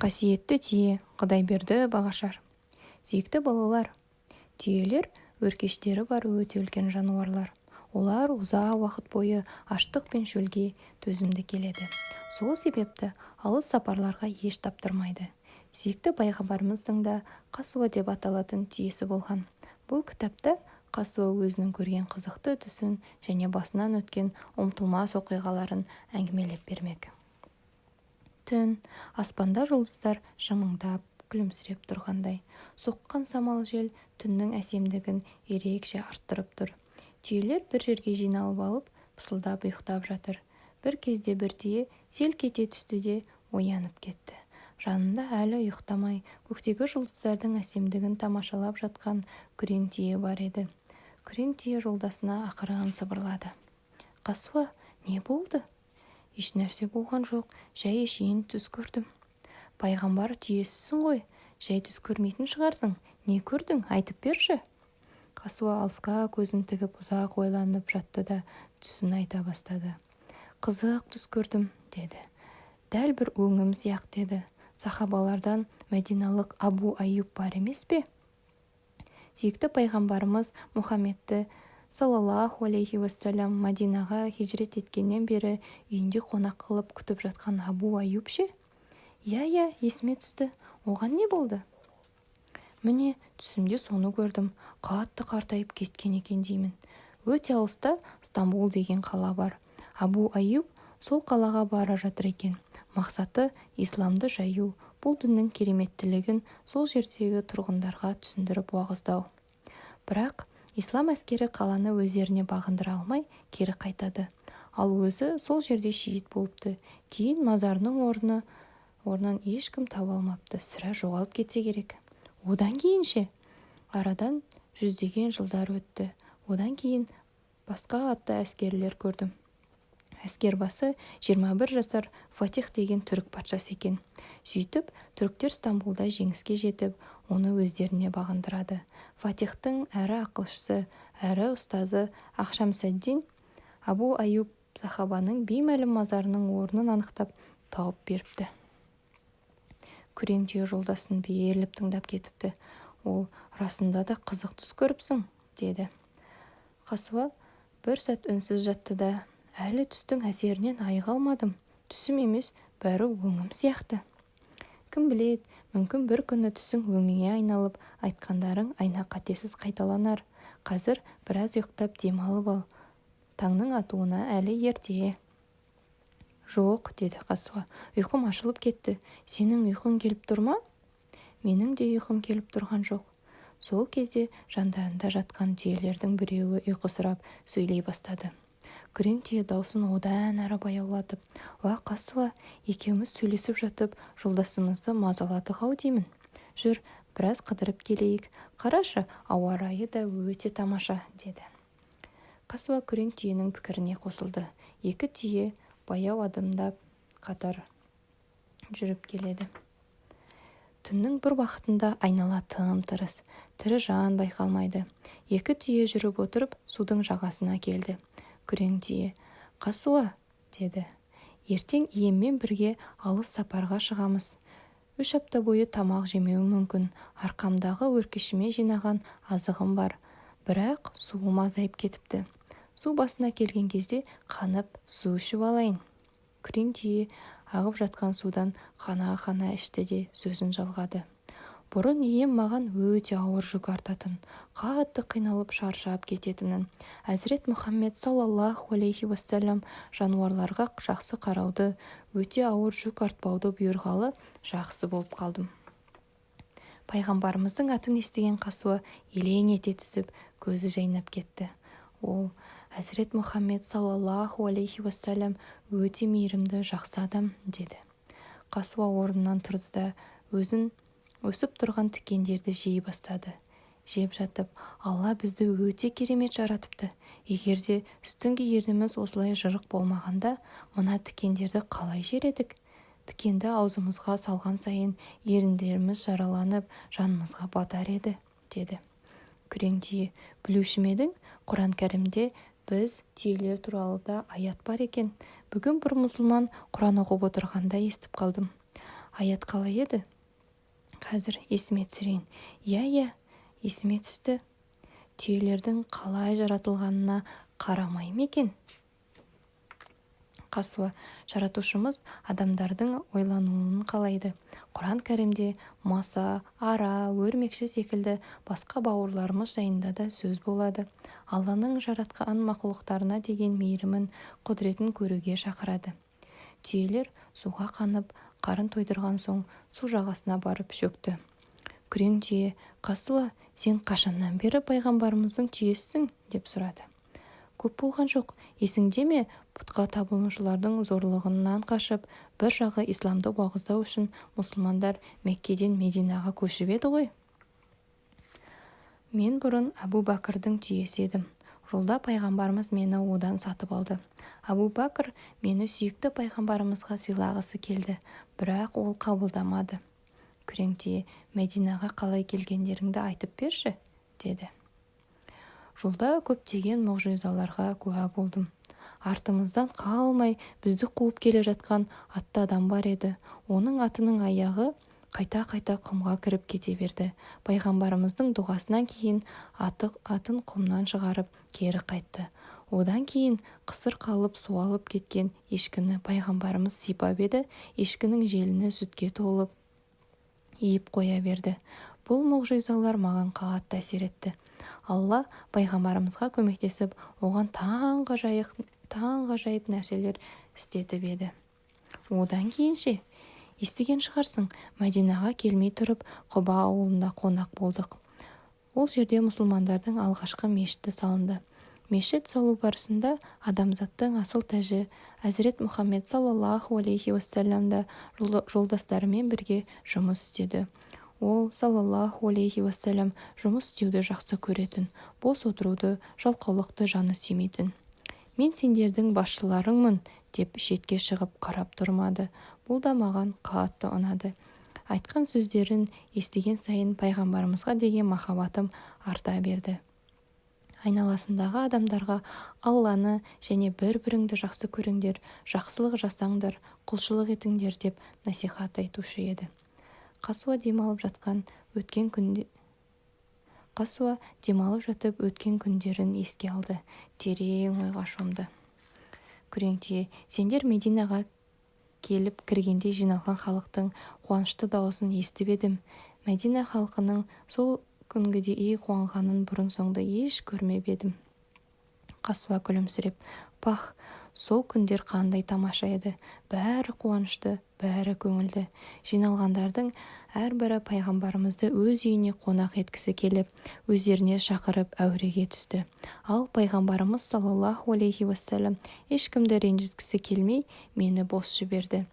Қасиетті түйе, Құдайберді бағашар. Сүйікті балалар, түйелер өркештері бар өте үлкен жануарлар. Олар ұзақ уақыт бойы аштық пен шөлге төзімді келеді. Сол себепті алыс сапарларға еш таптырмайды. Сүйікті пайғамбарымыздың да Қасуа деп аталатын түйесі болған. Бұл кітапта Қасуа өзінің көрген қызықты түсін және басынан өткен ұмытылмас оқиғаларын әңгімелеп бермек. Түн, аспанда жұлдыздар жымыңдап, күлімсіреп тұрғандай. Соққан самал жел түннің әсемдігін ерекше арттырып тұр. Түйелер бір жерге жиналып алып, пысылдап ұйықтап жатыр. Бір кезде бір түйе селк ете түсті де оянып кетті. Жанында әлі ұйықтамай, көктегі жұлдыздардың әсемдігін тамашалап жатқан күрең түйе бар еді. Күрең түйе жолдасына ақырын сыбырлады. Қасуа, не болды? Еш нәрсе болған жоқ, жай әшейін түс көрдім. Пайғамбар түйесісің ғой, жай түс көрмейтін шығарсың. Не көрдің, айтып берші. Қасуа алысқа көзін тігіп ұзақ ойланып жатты да түсін айта бастады. Қызық түс көрдім, деді. Дәл бір өңім сияқты еді. Сахабалардан мәдиналық Абу Айюб бар емес пе? Сүйікті пайғамбарымыз Мұхаммедті саллаллаху алейхи уассалям Мадинаға хижрет еткеннен бері үйінде қонақ қылып күтіп жатқан Абу Айюб ше? Иә, есіме түсті. Оған не болды? Міне, түсімде соны көрдім. Қатты қартайып кеткен екен деймін. Өте алыста Стамбул деген қала бар. Абу Айюб сол қалаға бара жатыр екен. Мақсаты исламды жаю, бұл діннің кереметтілігін сол жердегі тұрғындарға түсіндіріп уағыздау. Бірақ ислам әскері қаланы өздеріне бағындыра алмай кері қайтады. Ал өзі сол жерде шейіт болыпты. Кейін мазарының орнын ешкім таба алмапты. Сірә жоғалып кетсе керек. Одан кейін ше? Арадан жүздеген жылдар өтті. Одан кейін басқа атты әскерлер көрдім. Әскербасы 21 жасар Фатих деген түрік патшасы екен. Сөйтіп, түріктер Стамбулда жеңіске жетіп, оны өздеріне бағындырады. Фатихтың әрі ақылшысы, әрі ұстазы Ақшамсаддин Абу Айюб сахабаның беймәлім мазарының орнын анықтап тауып беріпті. Күрең түйе жолдасын беріліп тыңдап кетіпті. Ол, расында да қызық түс көріпсің, деді. Қасуа бір сәт үнсіз жатты да, әлі түстің әсерінен айыға алмадым. Түсім емес, бәрі өңім сияқты. Кім біледі, мүмкін бір күні түсің өңіңе айналып, айтқандарың айна қатесіз қайталанар. Қазір біраз ұйықтап демалып ал. Таңның атуына әлі ерте. Жоқ, деді Қасуа. Ұйқым ашылып кетті. Сенің ұйқың келіп тұр ма? Менің де ұйқым келіп тұрған жоқ. Сол кезде жандарында жатқан түйелердің біреуі ұйқысырап сөйлей бастады. Күрең түйе даусын одан әрі баяулатып, «Уа Қасуа, екеуміз сөйлесіп жатып, жолдасымызды мазаладық-ау деймін. Жүр, біраз қыдырып келейік. Қарашы, ауа райы да өте тамаша», деді. Қасуа күрең түйенің пікіріне қосылды. Екі түйе баяу адымдап қатар жүріп келеді. Түннің бір уақытында айнала тым-тырыс, тірі жан байқалмайды. Екі түйе жүріп отырып, судың жағасына келді. Күрең түйе, «Қасуа», деді. «Ертең иеммен бірге алыс сапарға шығамыз. 3 апта бойы тамақ жемеуім мүмкін. Арқамдағы өркешіме жинаған азығым бар. Бірақ суым азайып кетіпті. Су басына келген кезде қанып, су ішіп алайын». Күрең түйе ағып жатқан судан қана ішті де сөзін жалғады. «Бұрын ием маған өте ауыр жүк артатын, қатты қиналып шаршап кететінін. Әзірет Мұхаммед саллаллаху алейхи уассалям жануарларға жақсы қарауды, өте ауыр жүк артпауды бұйырғалы жақсы болып қалдым». Пайғамбарымыздың атын естіген Қасуа елең ете түсіп, көзі жайнап кетті. Ол, Әзірет Мұхаммед саллаллаху алейхи уассалям өте мейірімді жақсы адам, деді. Қасуа орнынан тұрды да өзін өсіп тұрған тікендерді жей бастады. Жеп жатып, Алла бізді өте керемет жаратыпты. Егерде үстіңгі ерніміз осылай жырық болмағанда, мына тікендерді қалай жер едік? Тікенді аузымызға салған сайын еріндеріміз жараланып, жанымызға батар еді, деді. Күрең түйе, білуші ме едің? Құран кәрімде біз түйелер туралы да аят бар екен. Бүгін бір мұсылман Құран оқып отырғанда естіп қалдым. Аят қалай еді? Қазір есіме түсірейін. Иә, есіме түсті. Түйелердің қалай жаратылғанына қарамай ма екен? Қасуа, жаратушымыз адамдардың ойлануын қалайды. Құран кәрімде маса, ара, өрмекші секілді басқа бауырларымыз жайында да сөз болады. Алланың жаратқан мақұлықтарына деген мейірімін, құдіретін көруге шақырады. Түйелер суға қанып, қарын тойдырған соң су жағасына барып шөкті. Күрең түйе, Қасуа, сен қашаннан бері пайғамбарымыздың түйесісің? Деп сұрады. Көп болған жоқ, есіңде ме, пұтқа табынушылардың зорлығынан қашып, бір жағы исламды уағыздау үшін мұсылмандар Меккеден Мединаға көшіп еді ғой. Мен бұрын Әбу Бәкірдің түйесі едім. Жолда пайғамбарымыз мені одан сатып алды. Әбу Бәкір мені сүйікті пайғамбарымызға сыйлағысы келді, бірақ ол қабылдамады. Күрең түйе, Мединаға қалай келгендеріңді айтып берші, деді. Жолда көптеген мұғжизаларға куә болдым. Артымыздан қалмай бізді қуып келе жатқан атты адам бар еді. Оның атының аяғы қайта-қайта құмға кіріп кете берді. Пайғамбарымыздың дұғасынан кейін атын құмнан шығарып кері қайтты. Одан кейін қысыр қалып суалып кеткен ешкіні пайғамбарымыз сипап еді. Ешкінің желіні сүтке толып иіп қоя берді. Бұл мұғжизалар маған қатты әсер етті. Алла пайғамбарымызға көмектесіп, оған таңғажайып нәрселер істетіп еді. Одан кейін ше, естіген шығарсың, Мәдинаға келмей тұрып, Құба ауылында қонақ болдық. Ол жерде мұсылмандардың алғашқы мешіті салынды. Мешіт салу барысында адамзаттың асыл тәжі Әзірет Мұхаммед саллаллаху алейхи уассаламда жолдастарымен бірге жұмыс істеді. Ол, саллаллаху алейхи уассалам, жұмыс істеуді жақсы көретін, бос отыруды, жалқаулықты жаны сүймейтін. Мен сендердің басшыларыңмын, деп шетке шығып қарап тұрмады. Бұл да маған қатты ұнады. Айтқан сөздерін естіген сайын пайғамбарымызға деген махаббатым арта берді. Айналасындағы адамдарға Алланы және бір-біріңді жақсы көріңдер, жақсылық жасаңдар, құлшылық етіңдер деп насихат айтушы еді. Қасуа демалып жатып өткен күндерін еске алды, терең ойға шомды. Күрең түйе, сендер Мединаға келіп кіргенде жиналған халықтың қуанышты дауысын естіп едім. Медина халқының сол күнгідей қуанғанын бұрын соңды еш көрмеп едім. Қасуа күлімсіреп, пах, сол күндер қандай тамаша еді. Бәрі қуанышты, бәрі көңілді. Жиналғандардың әрбірі пайғамбарымызды өз үйіне қонақ еткісі келіп, өздеріне шақырып әуреге түсті. Ал пайғамбарымыз саллаллаху алейхи уассалам ешкімді ренжіткісі келмей, мені бос жіберді.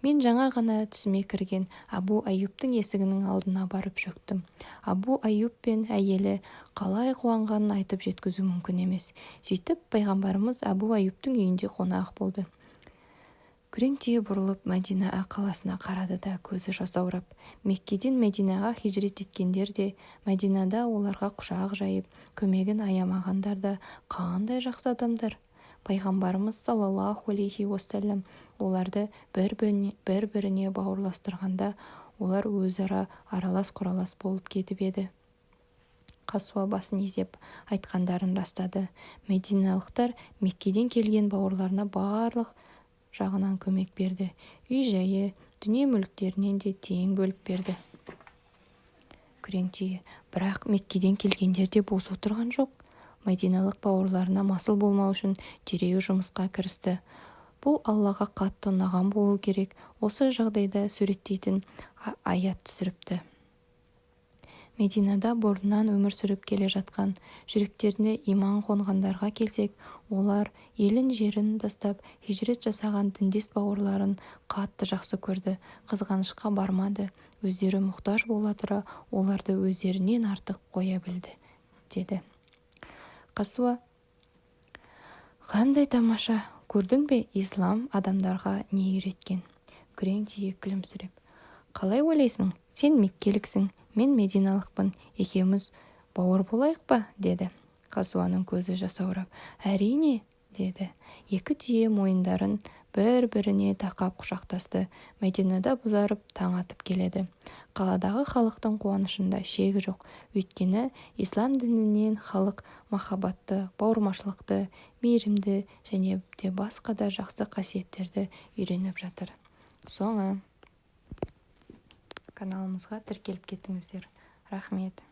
Мен жаңа ғана түсіме кірген Абу Айюбтың есігінің алдына барып шөктім. Абу Айюб пен әйелі қалай қуанғанын айтып жеткізу мүмкін емес. Сөйтіп, пайғамбарымыз Абу Айюбтың үйінде қонақ болды. Күрең түйе бұрылып Мәдина қаласына қарады да көзі жасаурап. Меккеден Мединаға хижрет еткендер де, Мәдинада оларға құшақ жайып, көмегін аямағандар да қандай жақсы адамдар. Пайғамбарымыз саллаллаху алейхи уассалам оларды бір-біріне бауырластырғанда, олар өзара аралас-құралас болып кетіп еді. Қасуа басын изеп айтқандарын растады. Мединалықтар Меккеден келген бауырларына барлық жағынан көмек берді. Үй-жайы, дүние-мүліктерінен де тең бөліп берді. Күрең түйе, бірақ Меккеден келгендерде бос отырған жоқ. Мединалық бауырларына масыл болмау үшін дереу жұмысқа кірісті. Бұл Аллаға қатты ұнаған болу керек. Осы жағдайда суреттейтін аят түсіріпті. Мединада бұрыннан өмір сүріп келе жатқан, жүректеріне иман қонғандарға келсек, олар елін жерін тастап хижрет жасаған діндес бауырларын қатты жақсы көрді, қызғанышқа бармады. Өздері мұқтаж бола тұра, оларды өздерінен артық қоя білді, деді. Қасуа, қандай тамаша, көрдің бе, ислам адамдарға не үйреткен? Күрең түйе күлімсіреп, қалай ойлайсың? Сен меккеліксің, мен мединалықпын, екеуміз бауыр болайық па? Деді. Қасуаның көзі жасаурап, әрине, деді. Екі түйе мойындарын бір-біріне тақап құшақтасты. Мәдинада бұзарып таң атып келеді. Қаладағы халықтың қуанышында шек жоқ. Өйткені ислам дінінен халық махаббатты, бауырмашылықты, мейірімді және де басқа да жақсы қасиеттерді үйреніп жатыр. Соңы. Каналымызға тіркеліп кетіңіздер. Рахмет.